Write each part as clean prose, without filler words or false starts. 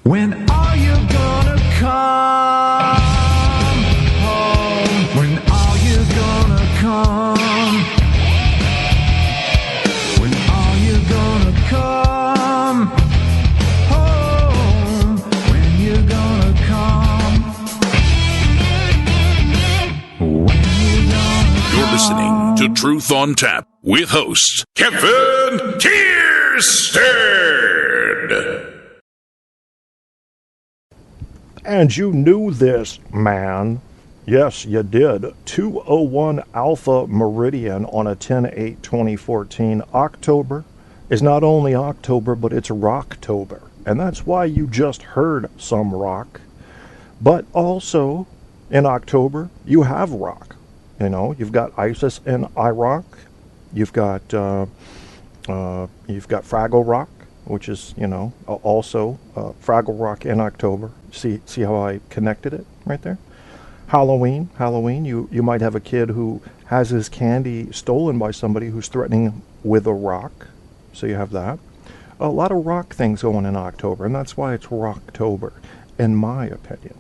When are you gonna come home? When are you gonna come? When are you gonna come home? When you gonna come? When you gonna come? You're listening to Truth on Tap with host Kevin Kierstead. And you knew this, man. Yes, you did. 201 Alpha Meridian on a 10/8/2014. October is not only October, but it's Rocktober. And that's why you just heard some rock. But also, in October, you have rock. You know, you've got ISIS in Iraq. You've got Fraggle Rock, which is, you know, also Fraggle Rock in October. See how I connected it right there? Halloween, you might have a kid who has his candy stolen by somebody who's threatening him with a rock. So you have that. A lot of rock things going in October, and that's why it's Rocktober, in my opinion.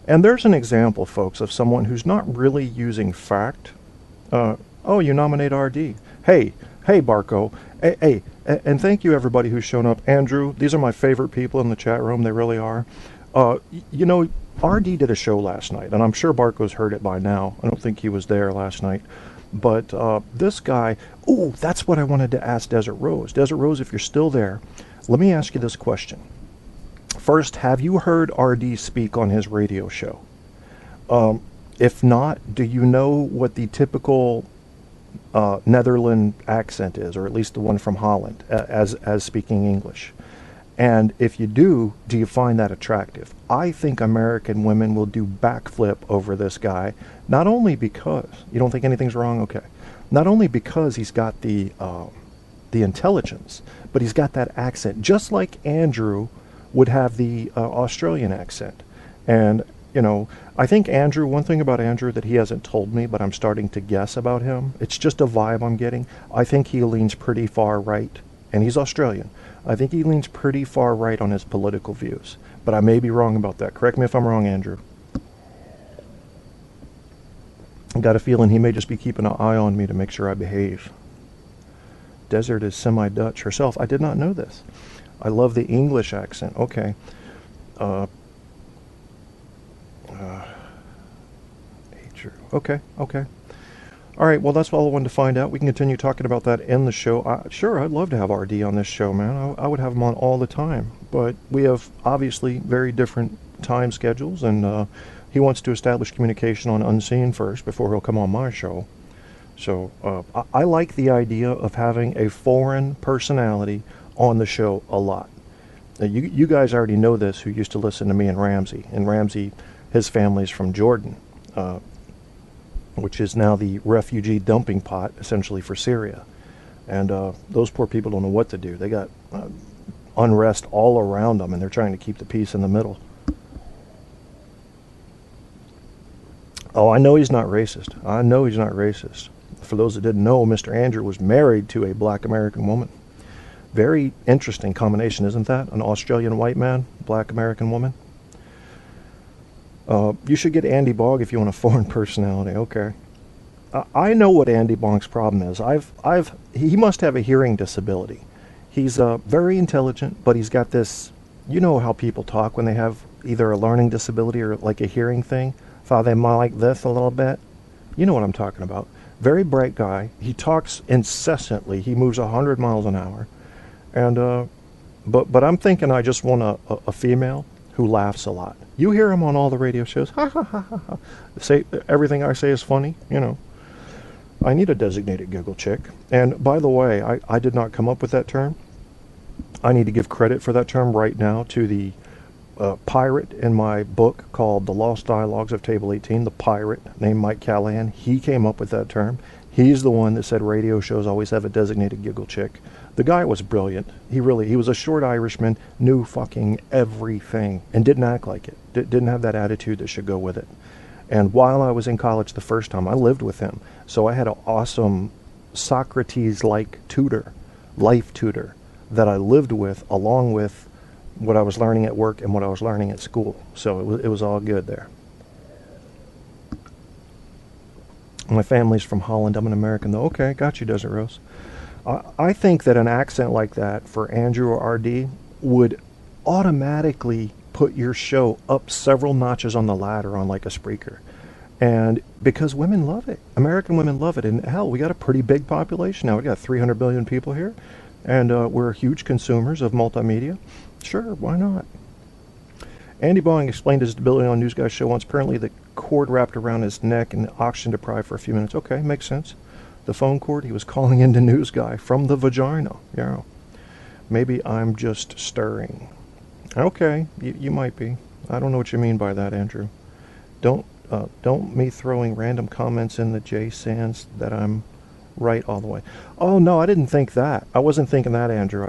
And there's an example, folks, of someone who's not really using fact. Oh, you nominate RD. Hey, Barco. Hey, and thank you everybody who's shown up. Andrew, these are my favorite people in the chat room. They really are. You know, RD did a show last night, and I'm sure Barco's heard it by now. I don't think he was there last night. But this guy, ooh, that's what I wanted to ask Desert Rose. Desert Rose, if you're still there, let me ask you this question. First, have you heard RD speak on his radio show? If not, do you know what the typical Netherlands accent is, or at least the one from Holland, as speaking English? And if you do you find that attractive? I think American women will do backflip over this guy, not only because, you don't think anything's wrong? Okay. Not only because he's got the intelligence, but he's got that accent, just like Andrew would have the Australian accent. And, you know, I think Andrew, one thing about Andrew that he hasn't told me, but I'm starting to guess about him, it's just a vibe I'm getting. I think he leans pretty far right, and he's Australian. I think he leans pretty far right on his political views, but I may be wrong about that. Correct me if I'm wrong, Andrew. I got a feeling he may just be keeping an eye on me to make sure I behave. Desert is semi-Dutch herself. I did not know this. I love the English accent. Okay. Okay. All right, well, that's all I wanted to find out. We can continue talking about that in the show. Sure, I'd love to have RD on this show, man. I would have him on all the time. But we have, obviously, very different time schedules, and he wants to establish communication on Unseen first before he'll come on my show. So I like the idea of having a foreign personality on the show a lot. You guys already know this, who used to listen to me and Ramsey. And Ramsey, his family's from Jordan, which is now the refugee dumping pot, essentially, for Syria. And those poor people don't know what to do. They got unrest all around them, and they're trying to keep the peace in the middle. Oh, I know he's not racist. For those that didn't know, Mr. Andrew was married to a black American woman. Very interesting combination, isn't that? An Australian white man, black American woman. You should get Andy Bogg if you want a foreign personality. Okay. I know what Andy Bogg's problem is. He must have a hearing disability. He's very intelligent, but he's got this, you know how people talk when they have either a learning disability or like a hearing thing? Thought they might like this a little bit. You know what I'm talking about. Very bright guy. He talks incessantly. He moves 100 miles an hour. And, but I'm thinking I just want a female who laughs a lot. You hear him on all the radio shows. Ha ha ha ha ha. Say everything I say is funny, you know. I need a designated giggle chick. And by the way, I did not come up with that term. I need to give credit for that term right now to the pirate in my book called The Lost Dialogues of Table 18, the pirate named Mike Callahan. He came up with that term. He's the one that said radio shows always have a designated giggle chick. The guy was brilliant. He was a short Irishman, knew fucking everything, and didn't act like it. Didn't have that attitude that should go with it. And while I was in college the first time, I lived with him. So I had an awesome Socrates-like tutor, life tutor, that I lived with along with what I was learning at work and what I was learning at school. So it was all good there. My family's from Holland. I'm an American, though. Okay, got you, Desert Rose. I think that an accent like that for Andrew or RD would automatically put your show up several notches on the ladder on like a Spreaker. And because women love it. American women love it. And hell, we got a pretty big population now. We got 300 billion people here. And we're huge consumers of multimedia. Sure, why not? Andy Bong explained his debility on News Guy's show once. Apparently the cord wrapped around his neck and oxygen deprived for a few minutes. Okay, makes sense. The phone cord, he was calling into News Guy from the vagina. Yeah. Maybe I'm just stirring. Okay, you might be. I don't know what you mean by that, Andrew. Don't me throwing random comments in the J Sands that I'm right all the way. Oh no, I didn't think that. I wasn't thinking that, Andrew. I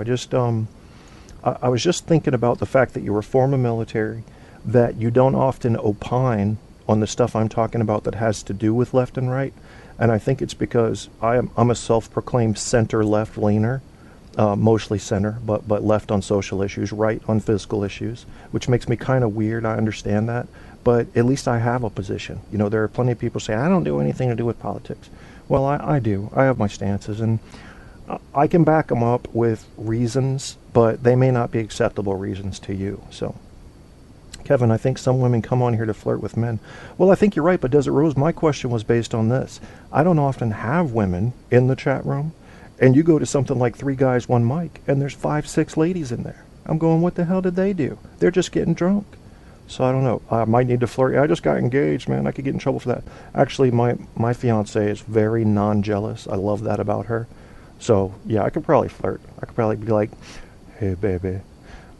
was just thinking about the fact that you were former military, that you don't often opine on the stuff I'm talking about that has to do with left and right. And I think it's because I'm a self-proclaimed center-left leaner, mostly center, but left on social issues, right on physical issues, which makes me kind of weird. I understand that. But at least I have a position. You know, there are plenty of people say, I don't do anything to do with politics. Well, I do. I have my stances, and I can back them up with reasons, but they may not be acceptable reasons to you. So, Kevin, I think some women come on here to flirt with men. Well, I think you're right, but Desert Rose, my question was based on this. I don't often have women in the chat room, and you go to something like 3 Guys, 1 Mic, and there's 5, 6 ladies in there. I'm going, what the hell did they do? They're just getting drunk. So I don't know. I might need to flirt. I just got engaged, man. I could get in trouble for that. Actually, my fiance is very non-jealous. I love that about her. So, yeah, I could probably flirt. I could probably be like, hey, baby.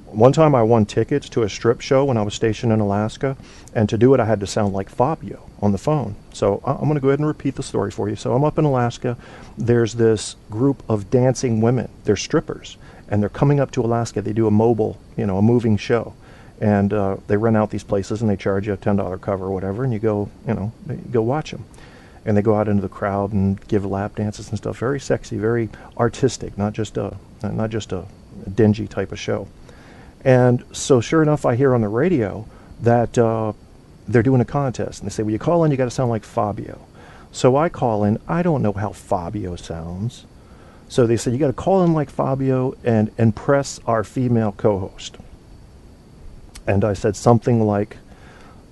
One time I won tickets to a strip show when I was stationed in Alaska, and to do it I had to sound like Fabio on the phone. So I'm going to go ahead and repeat the story for you. So I'm up in Alaska. There's this group of dancing women. They're strippers, and they're coming up to Alaska. They do a mobile, a moving show. And they rent out these places, and they charge you a $10 cover or whatever, and you go, go watch them. And they go out into the crowd and give lap dances and stuff. Very sexy, very artistic, not just a dingy type of show. And so sure enough, I hear on the radio that they're doing a contest. And they say, well, you call in, you got to sound like Fabio. So I call in. I don't know how Fabio sounds. So they said, you got to call in like Fabio and impress our female co-host. And I said something like,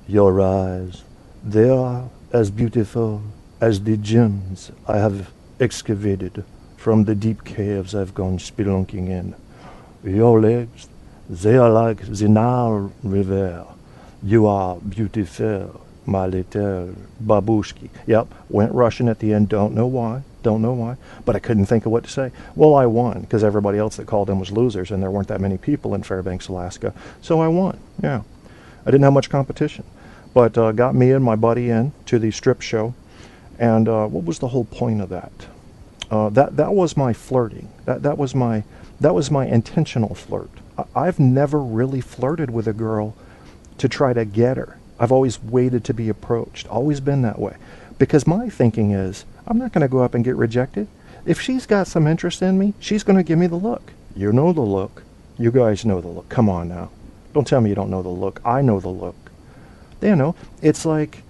your eyes, they are as beautiful as the gems I have excavated from the deep caves I've gone spelunking in. Your legs, they are like the Nile River. You are beautiful, my little babushki. Yep, went Russian at the end, don't know why, but I couldn't think of what to say. Well, I won, because everybody else that called in was losers, and there weren't that many people in Fairbanks, Alaska, so I won, yeah. I didn't have much competition, but got me and my buddy in to the strip show, and what was the whole point of that? That was my flirting. That was my intentional flirt. I've never really flirted with a girl to try to get her. I've always waited to be approached, always been that way. Because my thinking is, I'm not going to go up and get rejected. If she's got some interest in me, she's going to give me the look. You know the look. You guys know the look. Come on now. Don't tell me you don't know the look. I know the look. It's like,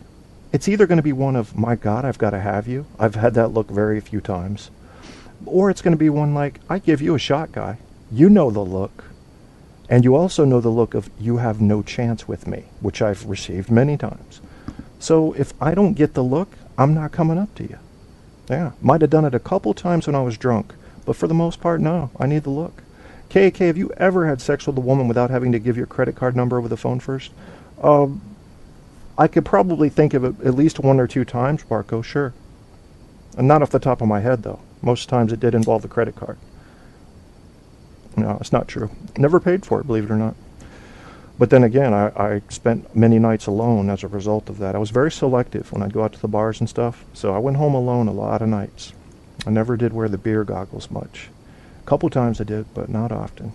it's either going to be one of, my God, I've got to have you. I've had that look very few times. Or it's going to be one like, I give you a shot, guy. You know the look. And you also know the look of, you have no chance with me, which I've received many times. So if I don't get the look, I'm not coming up to you. Yeah, might have done it a couple times when I was drunk, but for the most part, no, I need the look. KK, have you ever had sex with a woman without having to give your credit card number over the phone first? I could probably think of it at least 1 or 2 times, Barco, sure. And not off the top of my head, though. Most times it did involve the credit card. No, it's not true. Never paid for it, believe it or not. But then again, I spent many nights alone as a result of that. I was very selective when I'd go out to the bars and stuff, so I went home alone a lot of nights. I never did wear the beer goggles much. A couple times I did, but not often.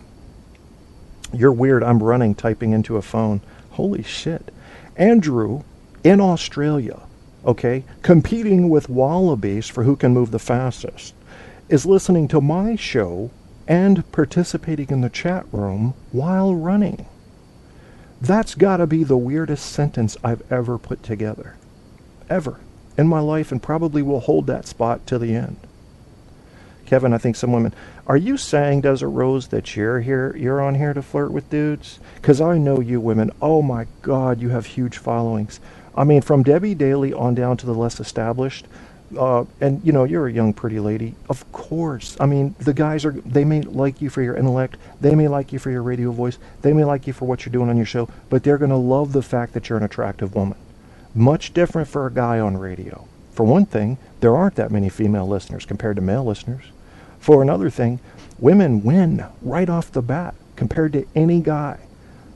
You're weird. I'm running, typing into a phone. Holy shit. Andrew, in Australia, okay, competing with wallabies for who can move the fastest, is listening to my show and participating in the chat room while running. That's gotta be the weirdest sentence I've ever put together. Ever. In my life, and probably will hold that spot till the end. Kevin, I think some women, are you saying, Desert Rose, that you're on here to flirt with dudes? Because I know you women, oh my God, you have huge followings. I mean, from Debbie Daly on down to the less established, and you know, you're a young pretty lady. Of course. I mean, the guys they may like you for your intellect, they may like you for your radio voice, they may like you for what you're doing on your show, but they're going to love the fact that you're an attractive woman. Much different for a guy on radio. For one thing, there aren't that many female listeners compared to male listeners. For another thing, women win right off the bat compared to any guy.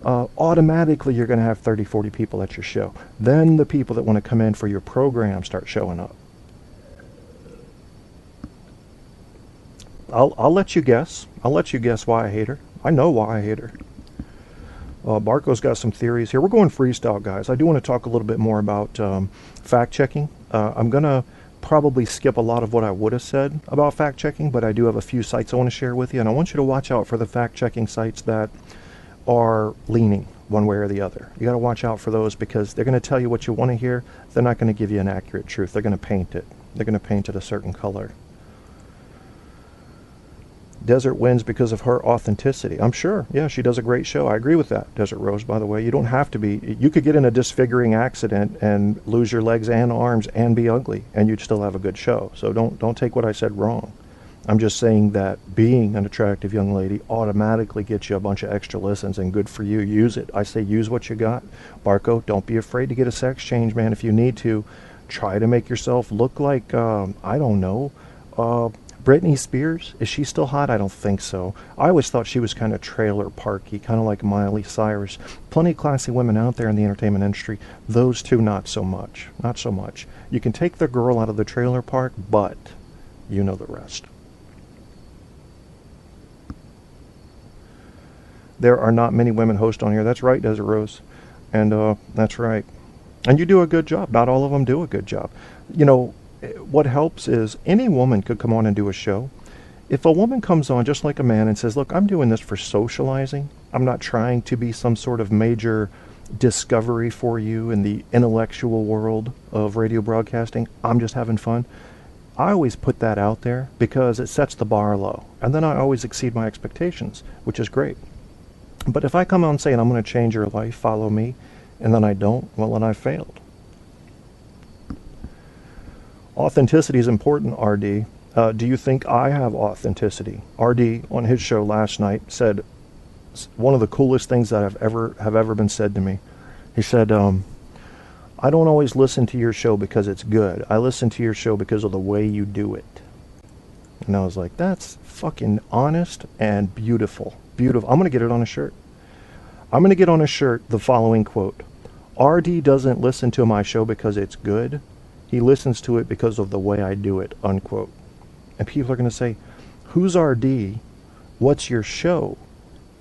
Automatically you're going to have 30, 40 people at your show. Then the people that want to come in for your program start showing up. I'll let you guess. I'll let you guess why I hate her. I know why I hate her. Barco's got some theories here. We're going freestyle, guys. I do want to talk a little bit more about fact-checking. I'm going to probably skip a lot of what I would have said about fact-checking, but I do have a few sites I want to share with you, and I want you to watch out for the fact-checking sites that are leaning one way or the other. You got to watch out for those because they're going to tell you what you want to hear. They're not going to give you an accurate truth. They're going to paint it. They're going to paint it a certain color. Desert wins because of her authenticity. I'm sure. Yeah, she does a great show. I agree with that, Desert Rose, by the way. You don't have to be. You could get in a disfiguring accident and lose your legs and arms and be ugly, and you'd still have a good show. So don't take what I said wrong. I'm just saying that being an attractive young lady automatically gets you a bunch of extra listens, and good for you. Use it. I say use what you got. Barco, don't be afraid to get a sex change, man, if you need to. Try to make yourself look like, I don't know, Britney Spears. Is she still hot? I don't think so. I always thought she was kind of trailer parky, kind of like Miley Cyrus. Plenty of classy women out there in the entertainment industry. Those two, not so much. Not so much. You can take the girl out of the trailer park, but you know the rest. There are not many women hosts on here. That's right, Desert Rose. And that's right. And you do a good job. Not all of them do a good job. You know, what helps is any woman could come on and do a show. If a woman comes on just like a man and says, look, I'm doing this for socializing. I'm not trying to be some sort of major discovery for you in the intellectual world of radio broadcasting. I'm just having fun. I always put that out there because it sets the bar low. And then I always exceed my expectations, which is great. But if I come on saying I'm going to change your life, follow me, and then I don't, well, then I failed. Authenticity is important, RD. Do you think I have authenticity? RD on his show last night said one of the coolest things that have ever been said to me. He said, I don't always listen to your show because it's good. I listen to your show because of the way you do it. And I was like, that's fucking honest and beautiful. Beautiful. I'm going to get it on a shirt. I'm going to get on a shirt the following quote. RD doesn't listen to my show because it's good. He listens to it because of the way I do it, unquote. And people are going to say, who's RD? What's your show?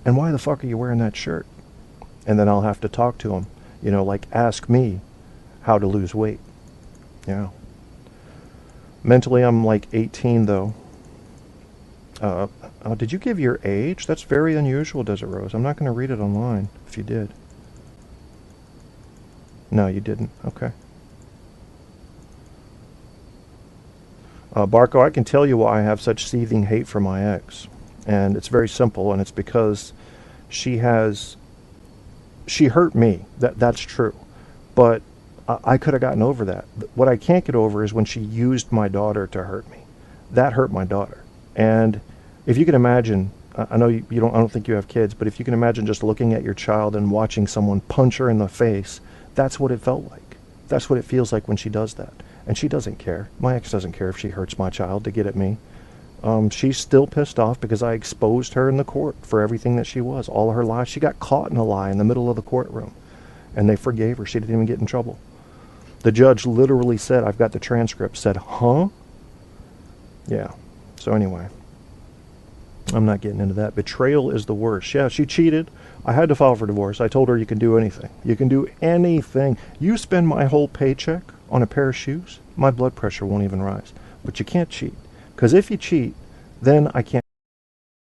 And why the fuck are you wearing that shirt? And then I'll have to talk to him. You know, like ask me how to lose weight. Yeah. Mentally, I'm like 18, though. Did you give your age? That's very unusual, Desert Rose. I'm not going to read it online if you did. No, you didn't. Okay. Barco, I can tell you why I have such seething hate for my ex. And it's very simple, and it's because she hurt me. That's true. But I could have gotten over that. What I can't get over is when she used my daughter to hurt me. That hurt my daughter. And if you can imagine, I know I don't think you have kids, but if you can imagine just looking at your child and watching someone punch her in the face, that's what it felt like. That's what it feels like when she does that. And she doesn't care. My ex doesn't care if she hurts my child to get at me. She's still pissed off because I exposed her in the court for everything that she was. All of her lies. She got caught in a lie in the middle of the courtroom. And they forgave her. She didn't even get in trouble. The judge literally said, I've got the transcript, said, huh? Yeah. So anyway, I'm not getting into that. Betrayal is the worst. Yeah, she cheated. I had to file for divorce. I told her you can do anything. You can do anything. You spend my whole paycheck on a pair of shoes, my blood pressure won't even rise. But you can't cheat. Because if you cheat, then I can't